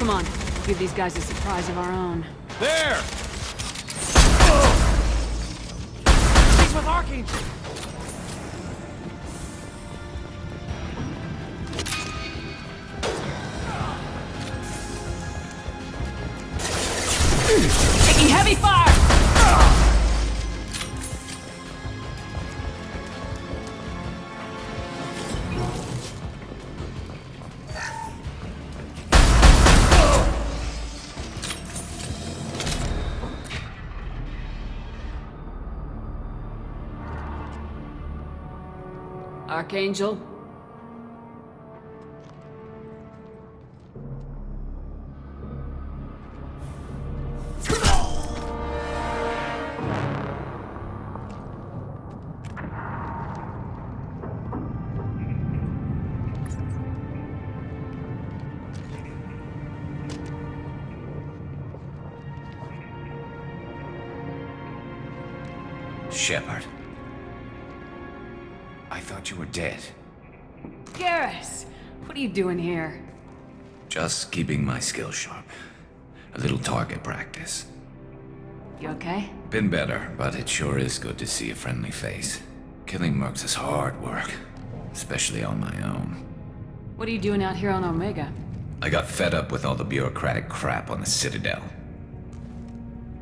Come on, give these guys a surprise of our own. There! He's with Archangel! Taking heavy fire! Archangel? Shepard. I thought you were dead. Garrus! What are you doing here? Just keeping my skills sharp. A little target practice. You okay? Been better, but it sure is good to see a friendly face. Killing mercs is hard work, especially on my own. What are you doing out here on Omega? I got fed up with all the bureaucratic crap on the Citadel.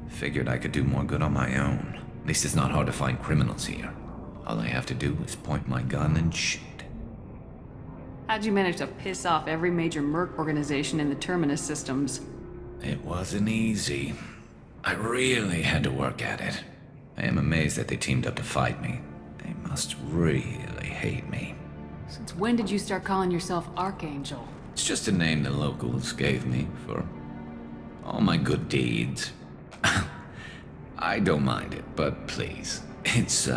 Figured I could do more good on my own. At least it's not hard to find criminals here. All I have to do is point my gun and shoot. How'd you manage to piss off every major merc organization in the Terminus systems? It wasn't easy. I really had to work at it. I am amazed that they teamed up to fight me. They must really hate me. Since when did you start calling yourself Archangel? It's just a name the locals gave me for all my good deeds. I don't mind it, but please, it's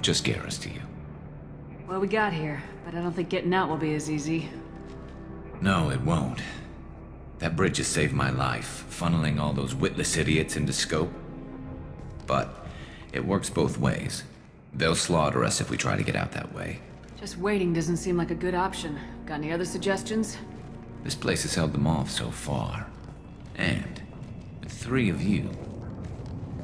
just Garrus to you. Well, we got here, but I don't think getting out will be as easy. No, it won't. That bridge has saved my life, funneling all those witless idiots into scope. But it works both ways. They'll slaughter us if we try to get out that way. Just waiting doesn't seem like a good option. Got any other suggestions? This place has held them off so far. And with 3 of you,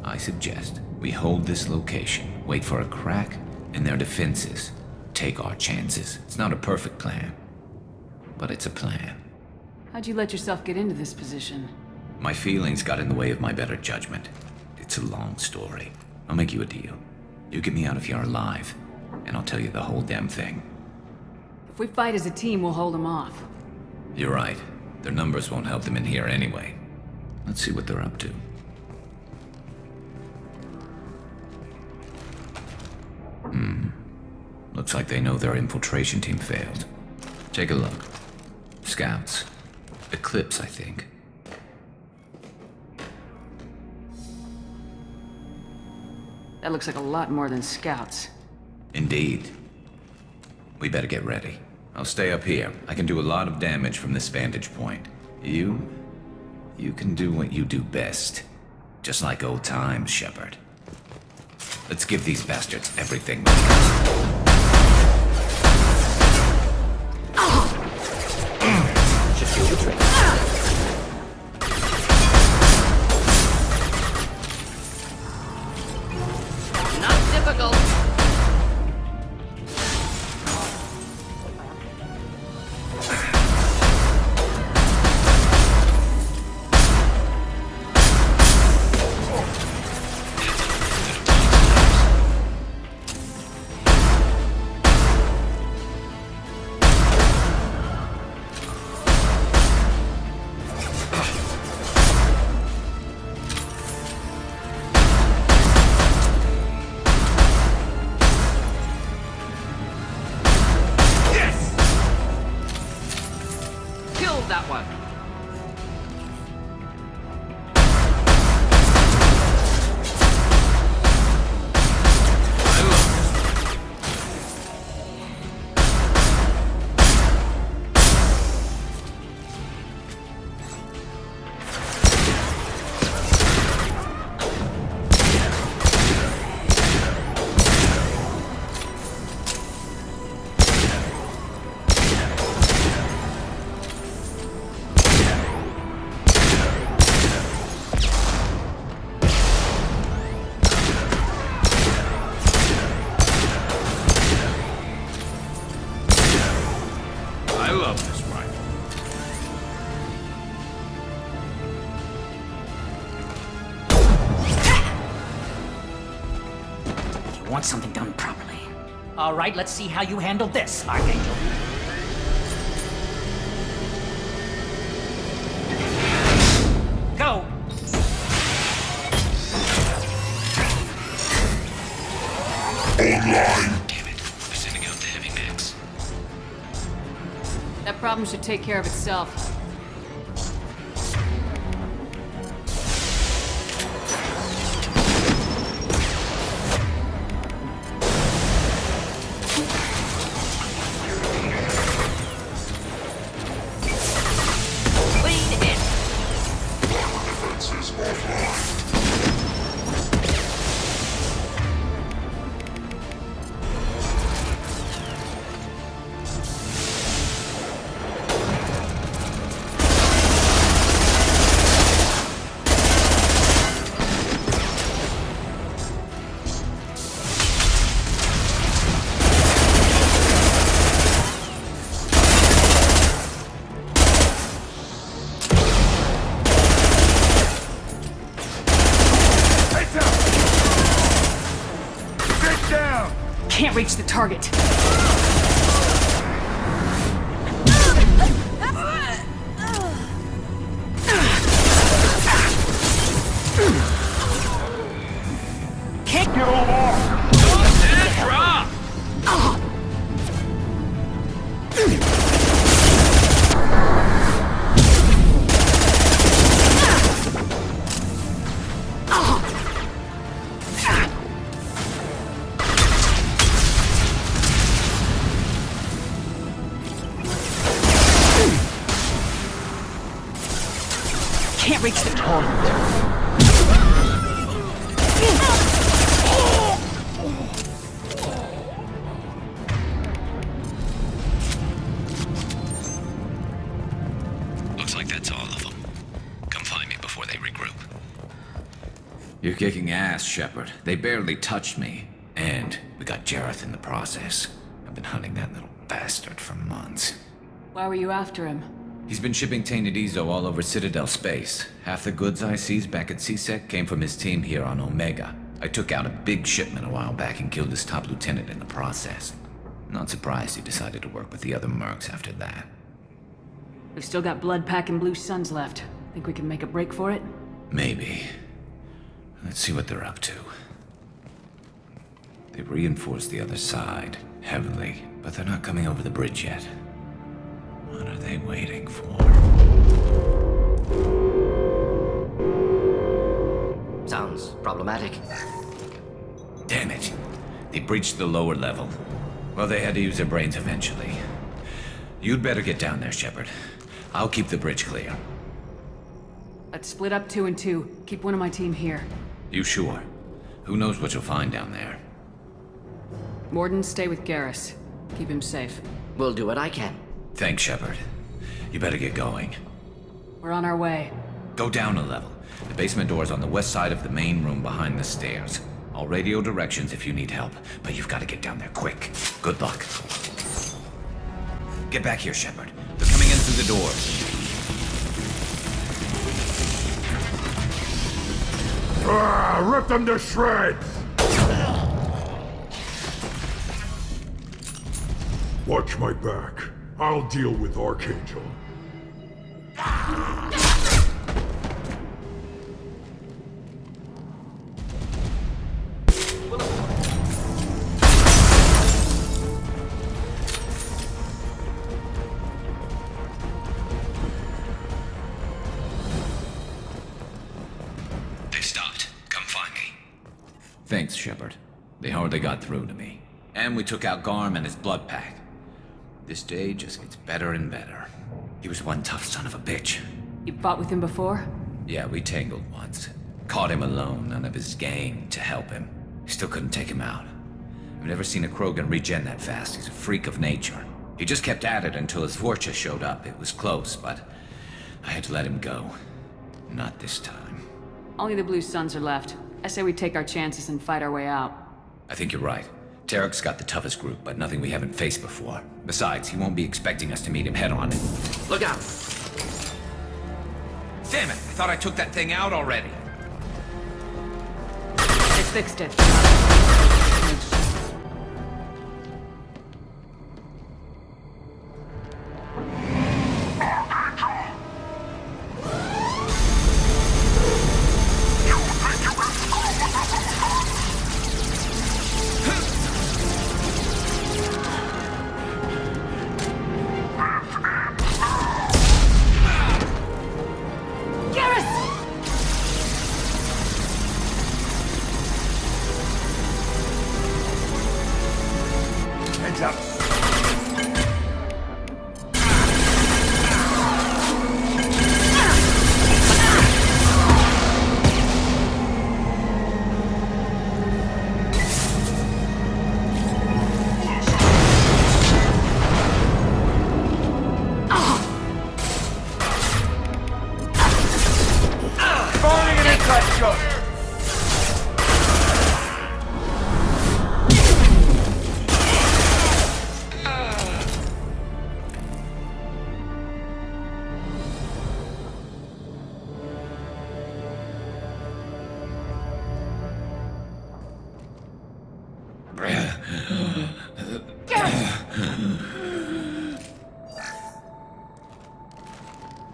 I suggest we hold this location, wait for a crack in their defenses, take our chances. It's not a perfect plan, but it's a plan. How'd you let yourself get into this position? My feelings got in the way of my better judgment. It's a long story. I'll make you a deal. You get me out of here alive, and I'll tell you the whole damn thing. If we fight as a team, we'll hold them off. You're right. Their numbers won't help them in here anyway. Let's see what they're up to. Looks like they know their infiltration team failed. Take a look. Scouts. Eclipse, I think. That looks like a lot more than scouts. Indeed. We better get ready. I'll stay up here. I can do a lot of damage from this vantage point. You can do what you do best. Just like old times, Shepard. Let's give these bastards everything. Just feel the trick. Not difficult. That one. want something done properly. All right, let's see how you handle this, Archangel. Go! Online! Damn it. They're sending out the heavy mix. That problem should take care of itself. Can't reach the target. Can't get over! Drop! Can't reach the target. Looks like that's all of them. Come find me before they regroup. You're kicking ass, Shepard. They barely touched me. And we got Garrus in the process. I've been hunting that little bastard for months. Why were you after him? He's been shipping tainted Ezo all over Citadel space. Half the goods I seized back at CSEC came from his team here on Omega. I took out a big shipment a while back and killed his top lieutenant in the process. Not surprised he decided to work with the other mercs after that. We've still got Blood Pack and Blue Suns left. Think we can make a break for it? Maybe. Let's see what they're up to. They've reinforced the other side, heavily, but they're not coming over the bridge yet. What are they waiting for? Sounds problematic. Damn it. They breached the lower level. Well, they had to use their brains eventually. You'd better get down there, Shepard. I'll keep the bridge clear. Let's split up 2 and 2. Keep one of my team here. You sure? Who knows what you'll find down there? Morden, stay with Garrus. Keep him safe. Will do what I can. Thanks, Shepard. You better get going. We're on our way. Go down a level. The basement door's on the west side of the main room behind the stairs. I'll radio directions if you need help, but you've got to get down there quick. Good luck. Get back here, Shepard. They're coming in through the doors. Rip them to shreds! Watch my back. I'll deal with Archangel. They stopped. Come find me. Thanks, Shepard. They hardly got through to me. And we took out Garm and his blood pack. This day just gets better and better. He was one tough son of a bitch. You fought with him before? Yeah, we tangled once. Caught him alone, none of his gang to help him. Still couldn't take him out. I've never seen a Krogan regen that fast. He's a freak of nature. He just kept at it until his Vorcha showed up. It was close, but I had to let him go. Not this time. Only the Blue Suns are left. I say we take our chances and fight our way out. I think you're right. Tarek's got the toughest group, but nothing we haven't faced before. Besides, he won't be expecting us to meet him head-on. Look out! Damn it! I thought I took that thing out already. They fixed it. Made gun!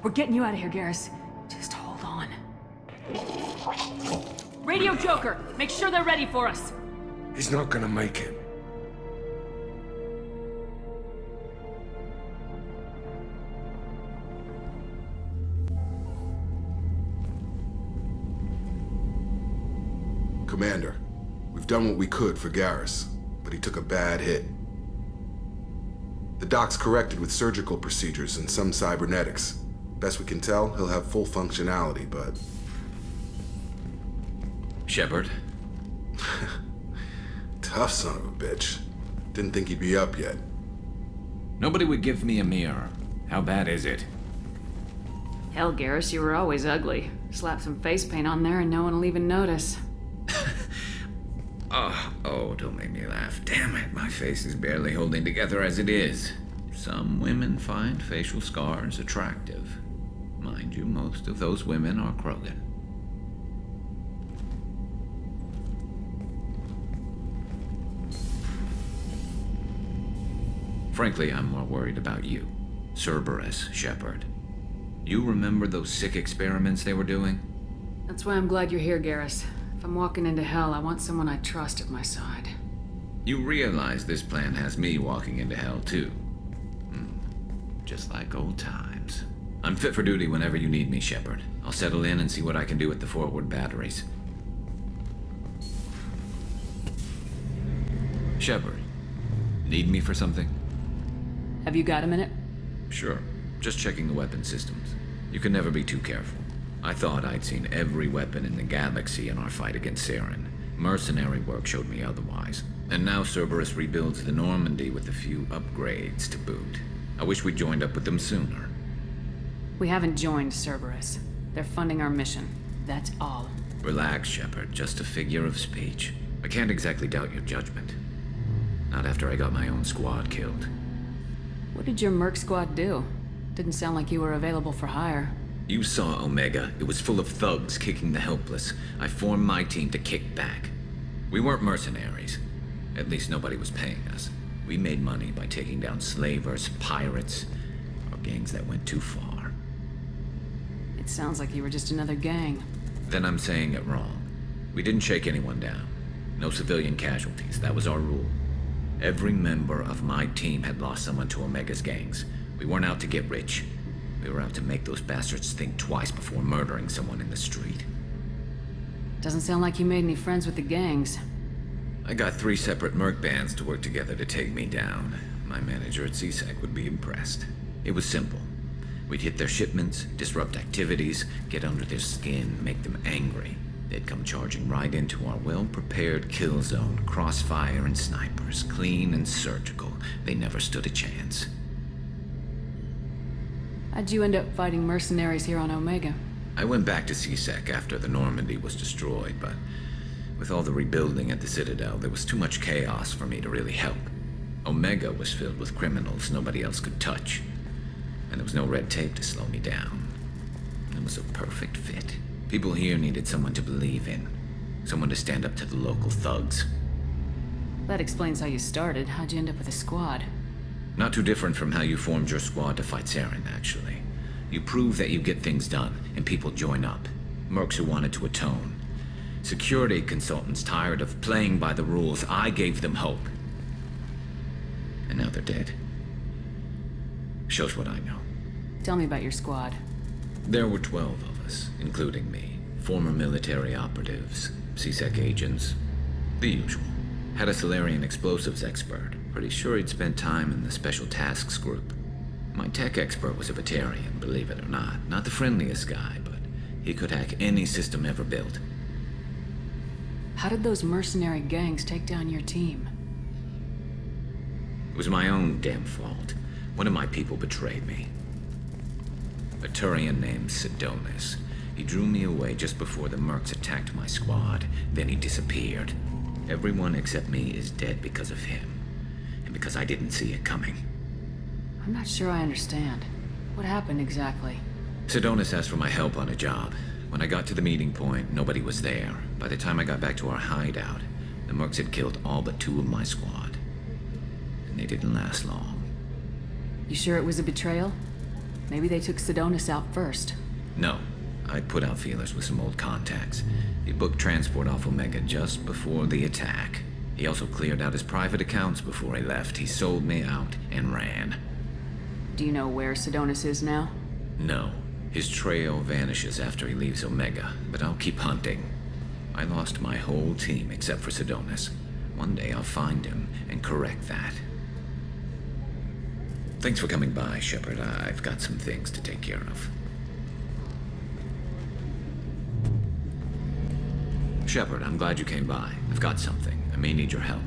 We're getting you out of here, Garrus. Just hold on. Radio Joker! Make sure they're ready for us! He's not gonna make it. Commander, we've done what we could for Garrus, but he took a bad hit. The doc's corrected with surgical procedures and some cybernetics. Best we can tell, he'll have full functionality, but... Shepard? Tough son of a bitch. Didn't think he'd be up yet. Nobody would give me a mirror. How bad is it? Hell, Garrus, you were always ugly. Slap some face paint on there and no one will even notice. Oh, don't make me laugh. Damn it, my face is barely holding together as it is. Some women find facial scars attractive. Mind you, most of those women are Krogan. Frankly, I'm more worried about you. Cerberus, Shepard. You remember those sick experiments they were doing? That's why I'm glad you're here, Garrus. If I'm walking into hell, I want someone I trust at my side. You realize this plan has me walking into hell, too. Just like old times. I'm fit for duty whenever you need me, Shepard. I'll settle in and see what I can do with the forward batteries. Shepard, need me for something? Have you got a minute? Sure. Just checking the weapon systems. You can never be too careful. I thought I'd seen every weapon in the galaxy in our fight against Saren. Mercenary work showed me otherwise. And now Cerberus rebuilds the Normandy with a few upgrades to boot. I wish we'd joined up with them sooner. We haven't joined Cerberus. They're funding our mission. That's all. Relax, Shepard. Just a figure of speech. I can't exactly doubt your judgment. Not after I got my own squad killed. What did your merc squad do? Didn't sound like you were available for hire. You saw Omega. It was full of thugs kicking the helpless. I formed my team to kick back. We weren't mercenaries. At least nobody was paying us. We made money by taking down slavers, pirates, or gangs that went too far. It sounds like you were just another gang. Then I'm saying it wrong. We didn't shake anyone down. No civilian casualties. That was our rule. Every member of my team had lost someone to Omega's gangs. We weren't out to get rich. We were out to make those bastards think twice before murdering someone in the street. Doesn't sound like you made any friends with the gangs. I got 3 separate merc bands to work together to take me down. My manager at CSEC would be impressed. It was simple. We'd hit their shipments, disrupt activities, get under their skin, make them angry. They'd come charging right into our well-prepared kill zone, crossfire and snipers, clean and surgical. They never stood a chance. How'd you end up fighting mercenaries here on Omega? I went back to CSEC after the Normandy was destroyed, but with all the rebuilding at the Citadel, there was too much chaos for me to really help. Omega was filled with criminals nobody else could touch, and there was no red tape to slow me down. It was a perfect fit. People here needed someone to believe in, someone to stand up to the local thugs. That explains how you started. How'd you end up with a squad? Not too different from how you formed your squad to fight Saren, actually. You prove that you get things done, and people join up. Mercs who wanted to atone. Security consultants tired of playing by the rules. I gave them hope. And now they're dead. Shows what I know. Tell me about your squad. There were 12 of us, including me. Former military operatives, CSEC agents, the usual. Had a Solarian explosives expert. Pretty sure he'd spent time in the Special Tasks Group. My tech expert was a Batarian, believe it or not. Not the friendliest guy, but he could hack any system ever built. How did those mercenary gangs take down your team? It was my own damn fault. One of my people betrayed me. A Turian named Sidonis. He drew me away just before the mercs attacked my squad. Then he disappeared. Everyone except me is dead because of him. And because I didn't see it coming. I'm not sure I understand. What happened exactly? Sidonis asked for my help on a job. When I got to the meeting point, nobody was there. By the time I got back to our hideout, the mercs had killed all but 2 of my squad. And they didn't last long. You sure it was a betrayal? Maybe they took Sidonis out first. No. I put out feelers with some old contacts. He booked transport off Omega just before the attack. He also cleared out his private accounts before he left. He sold me out and ran. Do you know where Sidonis is now? No. His trail vanishes after he leaves Omega, but I'll keep hunting. I lost my whole team except for Sidonis. One day I'll find him and correct that. Thanks for coming by, Shepard. I've got some things to take care of. Shepard, I'm glad you came by. I've got something. I may need your help.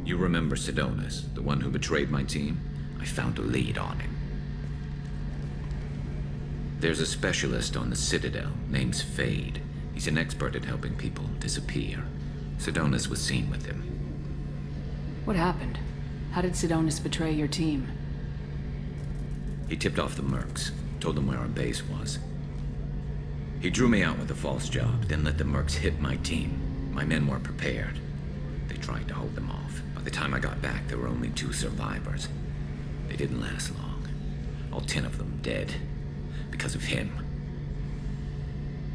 You remember Sidonis, the one who betrayed my team? I found a lead on him. There's a specialist on the Citadel, name's Fade. He's an expert at helping people disappear. Sidonis was seen with him. What happened? How did Sidonis betray your team? He tipped off the mercs, told them where our base was. He drew me out with a false job, then let the mercs hit my team. My men weren't prepared. They tried to hold them off. By the time I got back, there were only 2 survivors. They didn't last long. All 10 of them dead. Because of him.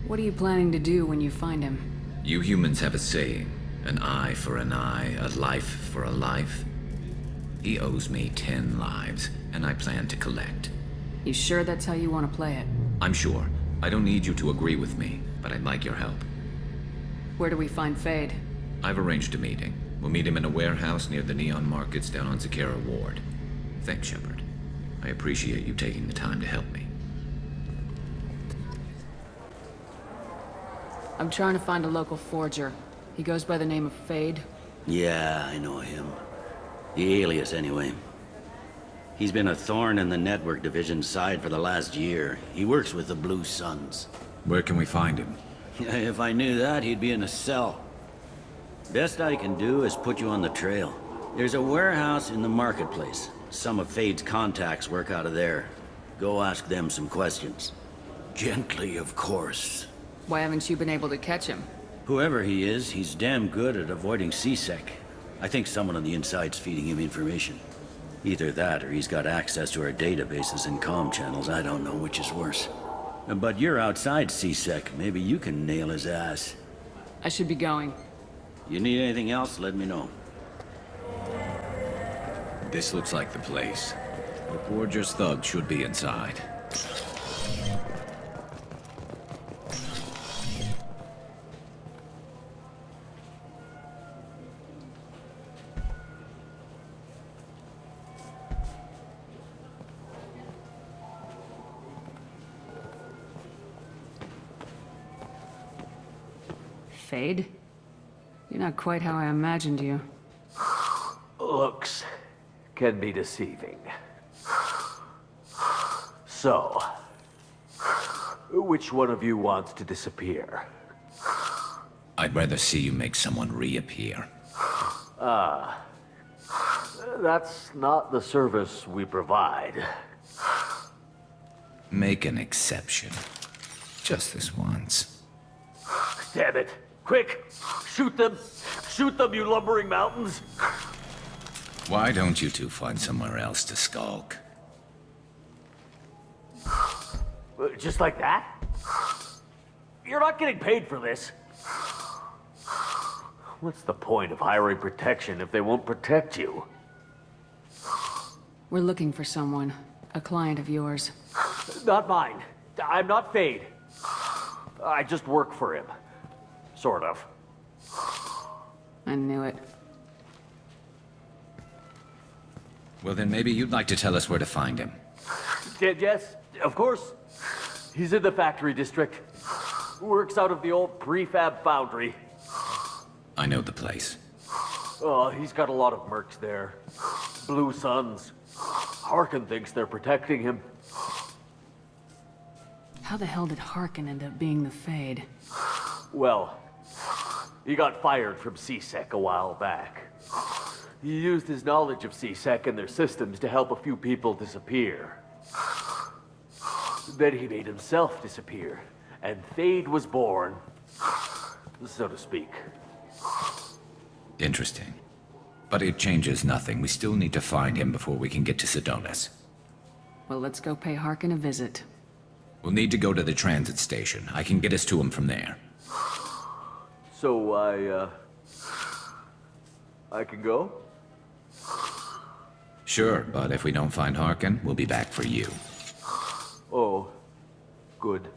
What are you planning to do when you find him? You humans have a saying. An eye for an eye, a life for a life. He owes me 10 lives, and I plan to collect. You sure that's how you want to play it? I'm sure. I don't need you to agree with me, but I'd like your help. Where do we find Fade? I've arranged a meeting. We'll meet him in a warehouse near the Neon Markets down on Zakera Ward. Thanks, Shepard. I appreciate you taking the time to help me. I'm trying to find a local forger. He goes by the name of Fade. Yeah, I know him. The alias, anyway. He's been a thorn in the network division's side for the last year. He works with the Blue Suns. Where can we find him? If I knew that, he'd be in a cell. Best I can do is put you on the trail. There's a warehouse in the marketplace. Some of Fade's contacts work out of there. Go ask them some questions. Gently, of course. Why haven't you been able to catch him? Whoever he is, he's damn good at avoiding C-Sec. I think someone on the inside's feeding him information. Either that, or he's got access to our databases and comm channels. I don't know which is worse. But you're outside C-Sec. Maybe you can nail his ass. I should be going. You need anything else, let me know. This looks like the place. The forger's thug should be inside. Fade? You're not quite how I imagined you. Looks can be deceiving. So, which one of you wants to disappear? I'd rather see you make someone reappear. That's not the service we provide. Make an exception. Just this once. Damn it. Quick! Shoot them! Shoot them, you lumbering mountains! Why don't you two find somewhere else to skulk? Just like that? You're not getting paid for this. What's the point of hiring protection if they won't protect you? We're looking for someone. A client of yours. Not mine. I'm not Fade. I just work for him. Sort of. I knew it. Well, then maybe you'd like to tell us where to find him. Yes, of course. He's in the factory district. Works out of the old prefab foundry. I know the place. Oh, he's got a lot of mercs there. Blue Suns. Harkin thinks they're protecting him. How the hell did Harkin end up being the Fade? Well, he got fired from CSEC a while back. He used his knowledge of CSEC and their systems to help a few people disappear. Then he made himself disappear, and Fade was born, so to speak. Interesting. But it changes nothing. We still need to find him before we can get to Sidonis. Well, let's go pay Harkin a visit. We'll need to go to the transit station. I can get us to him from there. So I can go? Sure, but if we don't find Harkin, we'll be back for you. Oh, good.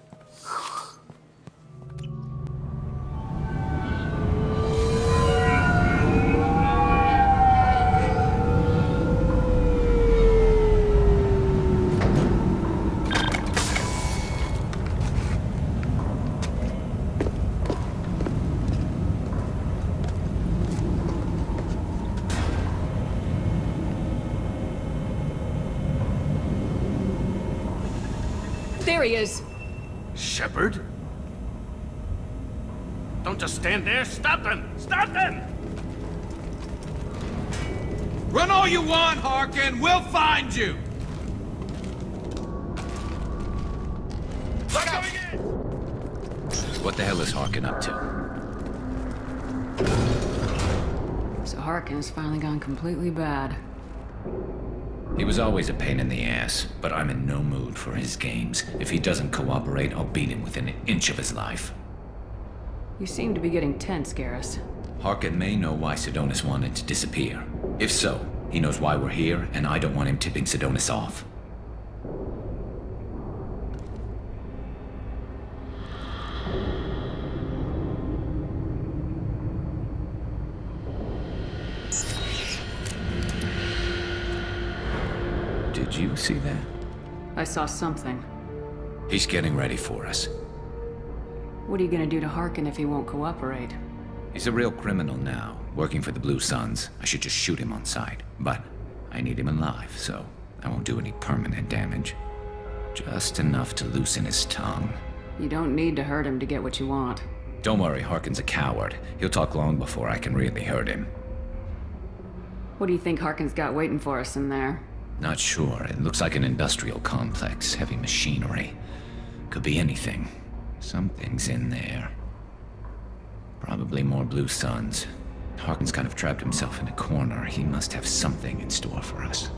There he is! Shepard? Don't just stand there. Stop them! Stop them! Run all you want, Harkin! We'll find you! Look out! What the hell is Harkin up to? So Harkin's finally gone completely bad. He was always a pain in the ass, but I'm in no mood for his games. If he doesn't cooperate, I'll beat him within an inch of his life. You seem to be getting tense, Garrus. Harkin may know why Sidonis wanted to disappear. If so, he knows why we're here, and I don't want him tipping Sidonis off. Did you see that? I saw something. He's getting ready for us. What are you gonna do to Harkin if he won't cooperate? He's a real criminal now, working for the Blue Suns. I should just shoot him on sight. But I need him alive, so I won't do any permanent damage. Just enough to loosen his tongue. You don't need to hurt him to get what you want. Don't worry, Harkin's a coward. He'll talk long before I can really hurt him. What do you think Harkin's got waiting for us in there? Not sure. It looks like an industrial complex. Heavy machinery. Could be anything. Something's in there. Probably more Blue Suns. Harkin's kind of trapped himself in a corner. He must have something in store for us.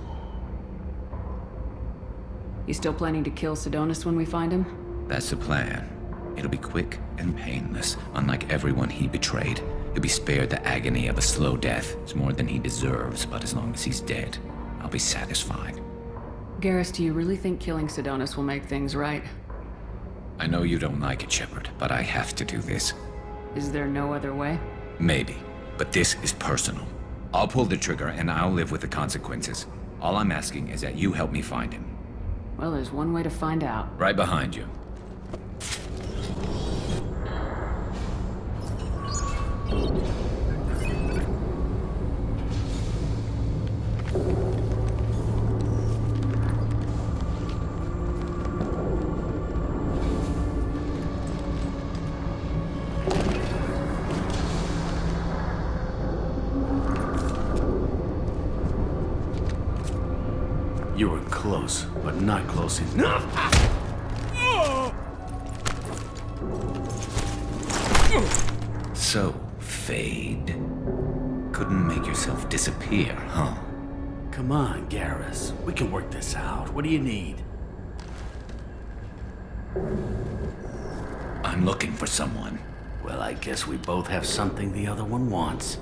You still planning to kill Sidonis when we find him? That's the plan. It'll be quick and painless. Unlike everyone he betrayed, he'll be spared the agony of a slow death. It's more than he deserves, but as long as he's dead, I'll be satisfied. Garrus, do you really think killing Sidonis will make things right? I know you don't like it, Shepard, but I have to do this. Is there no other way? Maybe, but this is personal. I'll pull the trigger and I'll live with the consequences. All I'm asking is that you help me find him. Well, there's one way to find out. Right behind you. You were close, but not close enough. So, Fade. Couldn't make yourself disappear, huh? Come on, Garrus. We can work this out. What do you need? I'm looking for someone. Well, I guess we both have something the other one wants.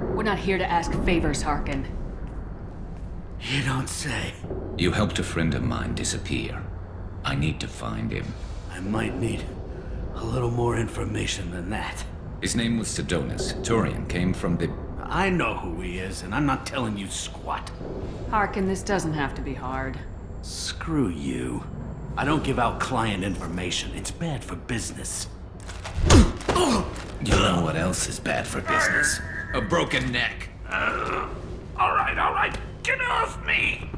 We're not here to ask favors, Harkin. You don't say. You helped a friend of mine disappear. I need to find him. I might need a little more information than that. His name was Sidonis. Turian came from the... I know who he is, and I'm not telling you squat. Harkin, this doesn't have to be hard. Screw you. I don't give out client information. It's bad for business. You know what else is bad for business? A broken neck. All off me!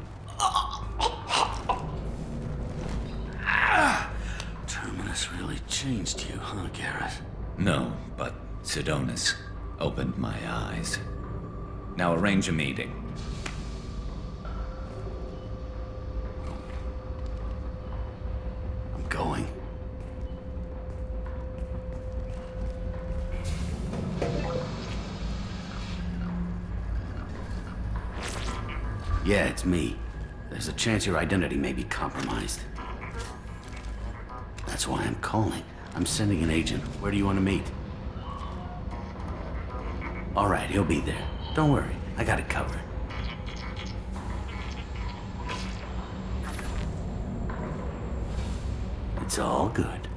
Terminus really changed you, huh, Garrus? No, but Sidonis opened my eyes. Now arrange a meeting. I'm going. Yeah, it's me. There's a chance your identity may be compromised. That's why I'm calling. I'm sending an agent. Where do you want to meet? All right, he'll be there. Don't worry, I got it covered. It's all good.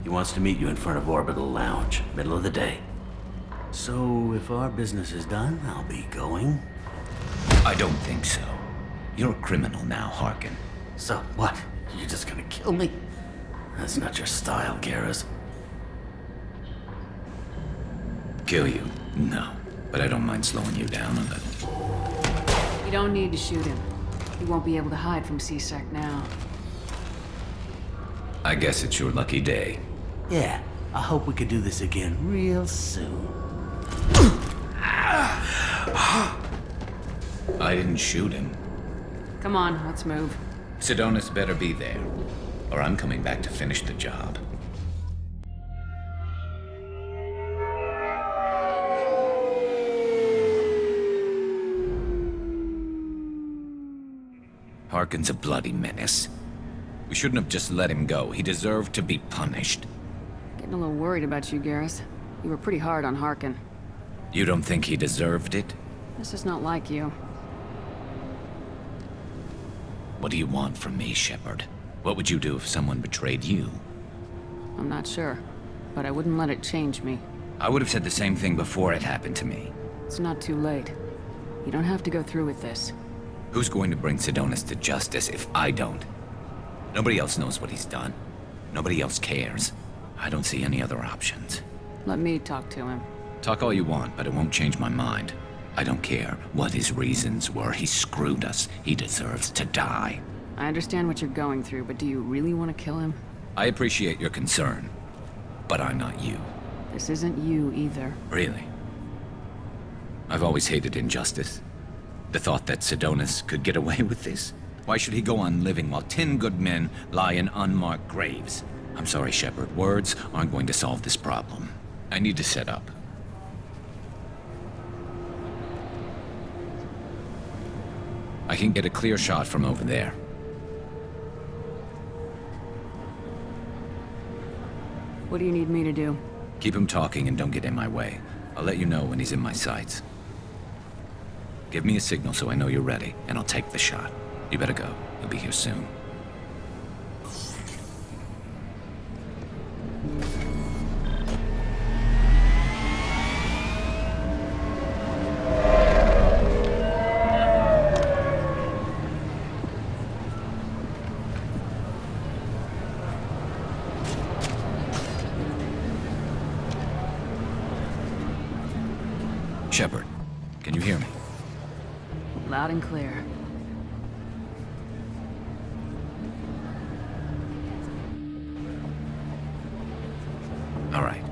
He wants to meet you in front of Orbital Lounge, middle of the day. So, if our business is done, I'll be going. I don't think so. You're a criminal now, Harkin. So, what? You're just gonna kill me? That's not your style, Garrus. Kill you? No. But I don't mind slowing you down a little. You don't need to shoot him. He won't be able to hide from C-Sec now. I guess it's your lucky day. Yeah, I hope we could do this again real soon. I didn't shoot him. Come on, let's move. Sidonis better be there, or I'm coming back to finish the job. Harkin's a bloody menace. We shouldn't have just let him go. He deserved to be punished. Getting a little worried about you, Garrus. You were pretty hard on Harkin. You don't think he deserved it? This is not like you. What do you want from me, Shepard? What would you do if someone betrayed you? I'm not sure, but I wouldn't let it change me. I would have said the same thing before it happened to me. It's not too late. You don't have to go through with this. Who's going to bring Sidonis to justice if I don't? Nobody else knows what he's done. Nobody else cares. I don't see any other options. Let me talk to him. Talk all you want, but it won't change my mind. I don't care what his reasons were. He screwed us. He deserves to die. I understand what you're going through, but do you really want to kill him? I appreciate your concern, but I'm not you. This isn't you either. Really? I've always hated injustice. The thought that Sidonis could get away with this? Why should he go on living while 10 good men lie in unmarked graves? I'm sorry, Shepard. Words aren't going to solve this problem. I need to set up. I can get a clear shot from over there. What do you need me to do? Keep him talking and don't get in my way. I'll let you know when he's in my sights. Give me a signal so I know you're ready, and I'll take the shot. You better go. He'll be here soon. Shepard, can you hear me? Loud and clear. All right.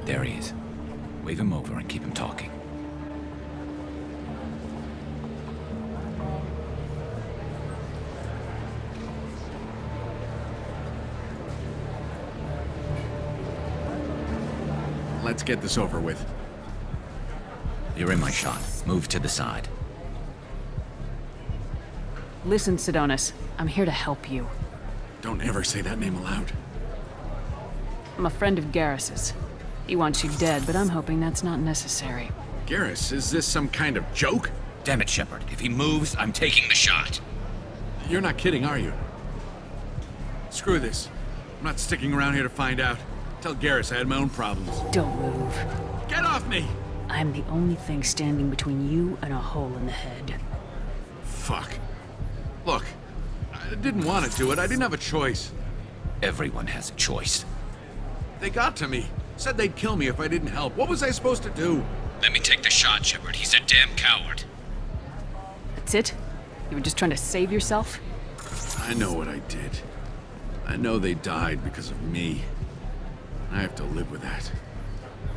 There he is. Wave him over and keep him talking. Let's get this over with. You're in my shot. Move to the side. Listen, Sidonis. I'm here to help you. Don't ever say that name aloud. I'm a friend of Garrus's. He wants you dead, but I'm hoping that's not necessary. Garrus, is this some kind of joke? Damn it, Shepard. If he moves, I'm taking the shot. You're not kidding, are you? Screw this. I'm not sticking around here to find out. Tell Garrus I had my own problems. Don't move. Get off me! I'm the only thing standing between you and a hole in the head. Fuck. Look, I didn't want to do it. I didn't have a choice. Everyone has a choice. They got to me. Said they'd kill me if I didn't help. What was I supposed to do? Let me take the shot, Shepard. He's a damn coward. That's it? You were just trying to save yourself? I know what I did. I know they died because of me. I have to live with that.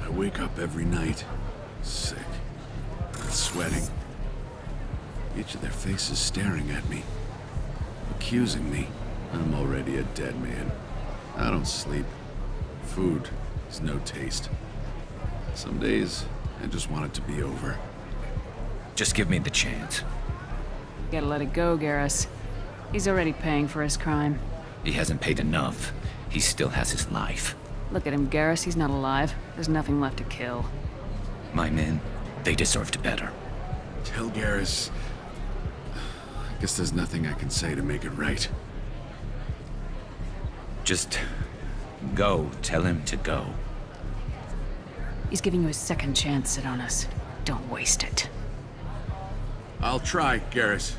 I wake up every night, sick, and sweating. Each of their faces staring at me, accusing me. I'm already a dead man. I don't sleep. Food has no taste. Some days, I just want it to be over. Just give me the chance. You gotta let it go, Garrus. He's already paying for his crime. He hasn't paid enough. He still has his life. Look at him, Garrus. He's not alive. There's nothing left to kill. My men, they deserved better. Tell Garrus... I guess there's nothing I can say to make it right. Just go. Tell him to go. He's giving you a second chance, Sedonis. Don't waste it. I'll try, Garrus.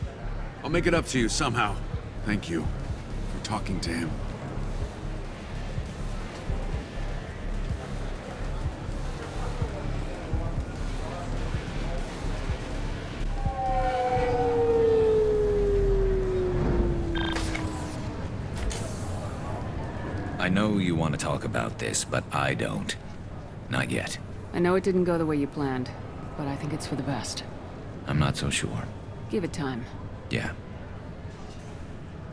I'll make it up to you somehow. Thank you for talking to him. I know you want to talk about this, but I don't. Not yet. I know it didn't go the way you planned, but I think it's for the best. I'm not so sure. Give it time. Yeah.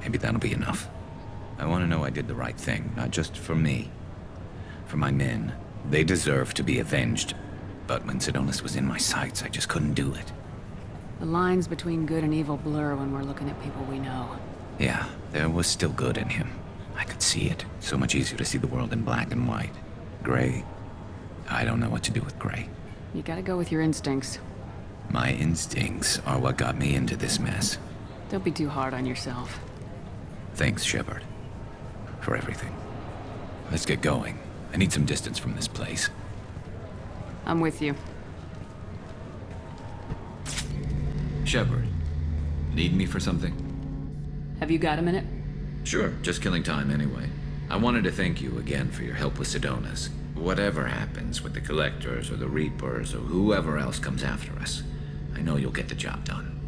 Maybe that'll be enough. I want to know I did the right thing, not just for me. For my men. They deserve to be avenged. But when Sedonis was in my sights, I just couldn't do it. The lines between good and evil blur when we're looking at people we know. Yeah, there was still good in him. I could see it. So much easier to see the world in black and white. Gray. I don't know what to do with gray. You gotta go with your instincts. My instincts are what got me into this mess. Don't be too hard on yourself. Thanks, Shepard. For everything. Let's get going. I need some distance from this place. I'm with you. Shepard. Need me for something? Have you got a minute? Sure, just killing time anyway. I wanted to thank you again for your help with Sedonis. Whatever happens with the Collectors or the Reapers or whoever else comes after us, I know you'll get the job done.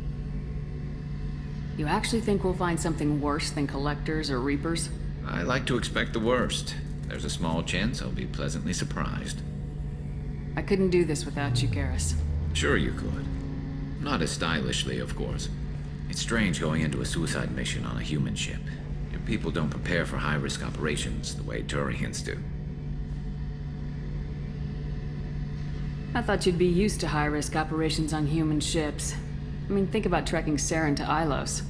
You actually think we'll find something worse than Collectors or Reapers? I like to expect the worst. There's a small chance I'll be pleasantly surprised. I couldn't do this without you, Garrus. Sure you could. Not as stylishly, of course. It's strange going into a suicide mission on a human ship. Your people don't prepare for high-risk operations the way Turians do. I thought you'd be used to high-risk operations on human ships. I mean, think about trekking Saren to Ilos.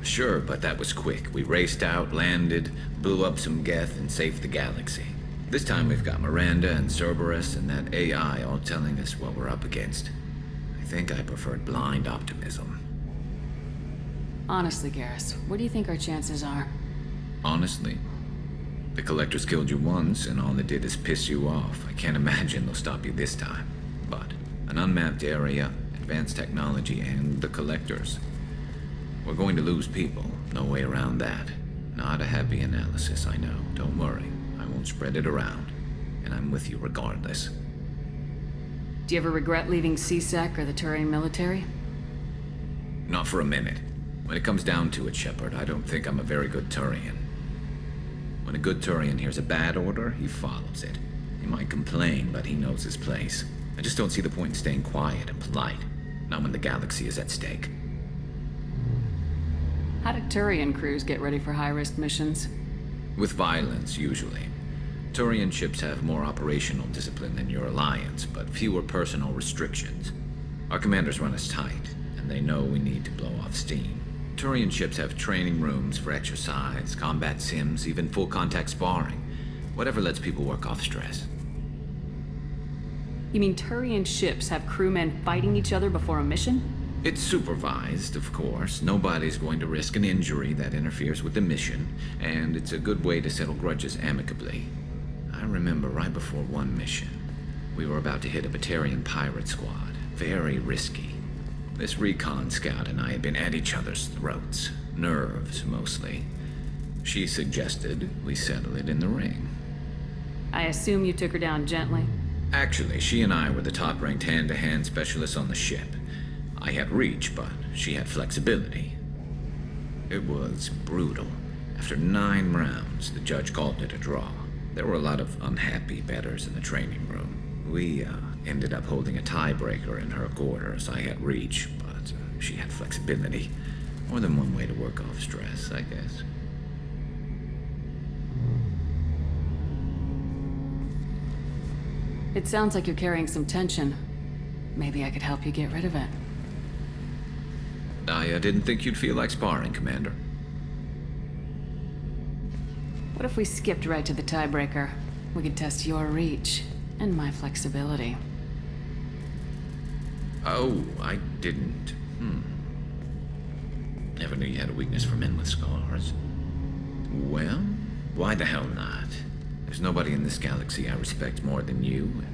Sure, but that was quick. We raced out, landed, blew up some Geth, and saved the galaxy. This time we've got Miranda and Cerberus and that AI all telling us what we're up against. I think I preferred blind optimism. Honestly, Garrus, what do you think our chances are? Honestly? The Collectors killed you once, and all they did is piss you off. I can't imagine they'll stop you this time. But an unmapped area, advanced technology, and the Collectors. We're going to lose people. No way around that. Not a happy analysis, I know. Don't worry. I won't spread it around. And I'm with you regardless. Do you ever regret leaving CSEC or the Turian military? Not for a minute. When it comes down to it, Shepard, I don't think I'm a very good Turian. When a good Turian hears a bad order, he follows it. He might complain, but he knows his place. I just don't see the point in staying quiet and polite. Not when the galaxy is at stake. How do Turian crews get ready for high-risk missions? With violence, usually. Turian ships have more operational discipline than your alliance, but fewer personal restrictions. Our commanders run us tight, and they know we need to blow off steam. Turian ships have training rooms for exercise, combat sims, even full-contact sparring. Whatever lets people work off stress. You mean Turian ships have crewmen fighting each other before a mission? It's supervised, of course. Nobody's going to risk an injury that interferes with the mission, and it's a good way to settle grudges amicably. I remember right before one mission, we were about to hit a Batarian pirate squad. Very risky. This recon scout and I had been at each other's throats. Nerves, mostly. She suggested we settle it in the ring. I assume you took her down gently? Actually, she and I were the top-ranked hand-to-hand specialists on the ship. I had reach, but she had flexibility. It was brutal. After 9 rounds, the judge called it a draw. There were a lot of unhappy bettors in the training room. We ended up holding a tiebreaker in her quarters. I had reach, but she had flexibility. More than one way to work off stress, I guess. It sounds like you're carrying some tension. Maybe I could help you get rid of it. I didn't think you'd feel like sparring, Commander. What if we skipped right to the tiebreaker? We could test your reach and my flexibility. Oh, I didn't. Never knew you had a weakness for men with scars. Well, why the hell not? There's nobody in this galaxy I respect more than you.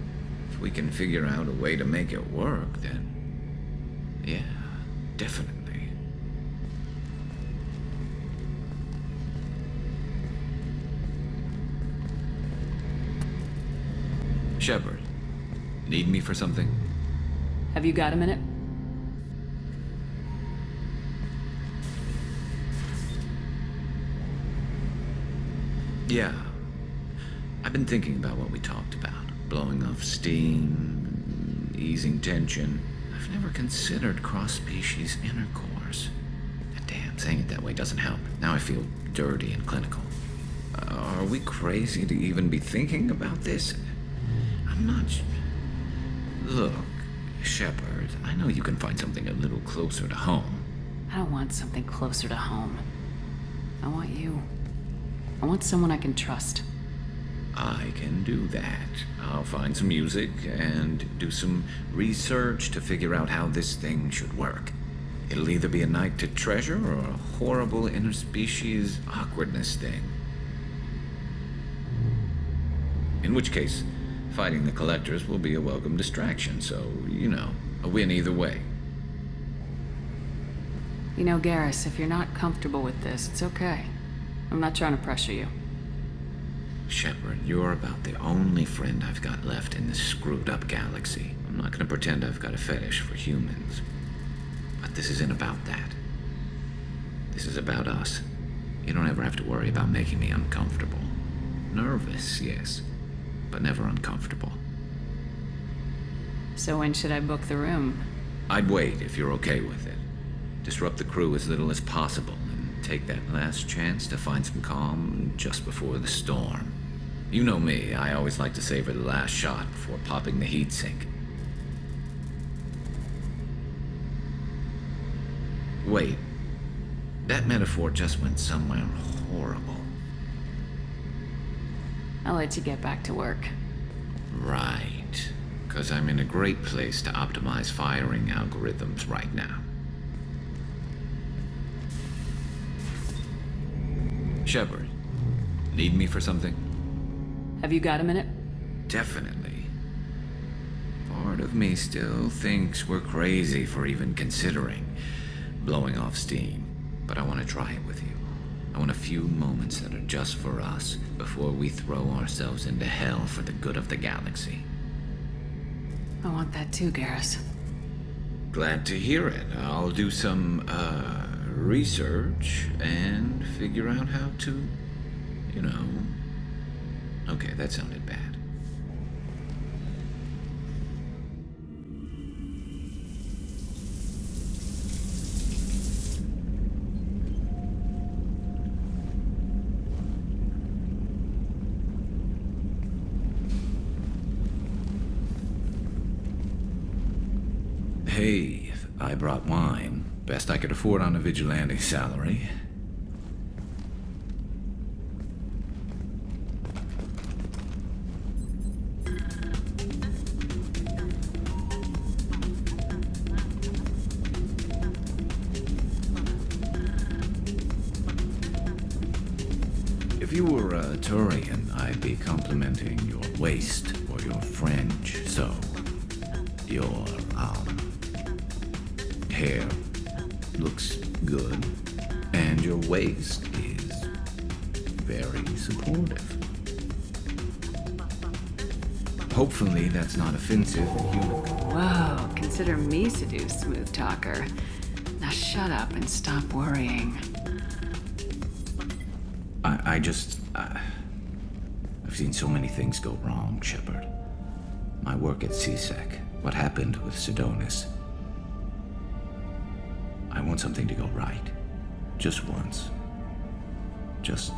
If we can figure out a way to make it work, then... yeah, definitely. Shepard, need me for something? Have you got a minute? Yeah. I've been thinking about what we talked about. Blowing off steam, easing tension. I've never considered cross-species intercourse. Damn, saying it that way doesn't help. Now I feel dirty and clinical. Are we crazy to even be thinking about this? I'm not... Look, Shepard, I know you can find something a little closer to home. I don't want something closer to home. I want you. I want someone I can trust. I can do that. I'll find some music and do some research to figure out how this thing should work. It'll either be a night to treasure or a horrible interspecies awkwardness thing. In which case, fighting the Collectors will be a welcome distraction, so, you know, a win either way. You know, Garrus, if you're not comfortable with this, it's okay. I'm not trying to pressure you. Shepard, you're about the only friend I've got left in this screwed-up galaxy. I'm not gonna pretend I've got a fetish for humans. But this isn't about that. This is about us. You don't ever have to worry about making me uncomfortable. Nervous, yes, but never uncomfortable. So when should I book the room? I'd wait if you're okay with it. Disrupt the crew as little as possible, and take that last chance to find some calm just before the storm. You know me, I always like to savor the last shot before popping the heat sink. Wait, that metaphor just went somewhere horrible. I'll let you get back to work. Right, because I'm in a great place to optimize firing algorithms right now. Shepard, need me for something? Have you got a minute? Definitely. Part of me still thinks we're crazy for even considering blowing off steam, but I want to try it with you. I want a few moments that are just for us before we throw ourselves into hell for the good of the galaxy. I want that too, Garrus. Glad to hear it. I'll do some, research and figure out how to, you know... Okay, that sounded bad. Hey, I brought wine. Best I could afford on a vigilante salary. If you were a Turian, I'd be complimenting your waist or your fringe, so... your, hair looks good, and your waist is very supportive. Hopefully that's not offensive. Whoa, consider me seduced, smooth talker. Now shut up and stop worrying. I've seen so many things go wrong, Shepard. My work at CSEC, what happened with Sidonis. I want something to go right. Just once. Just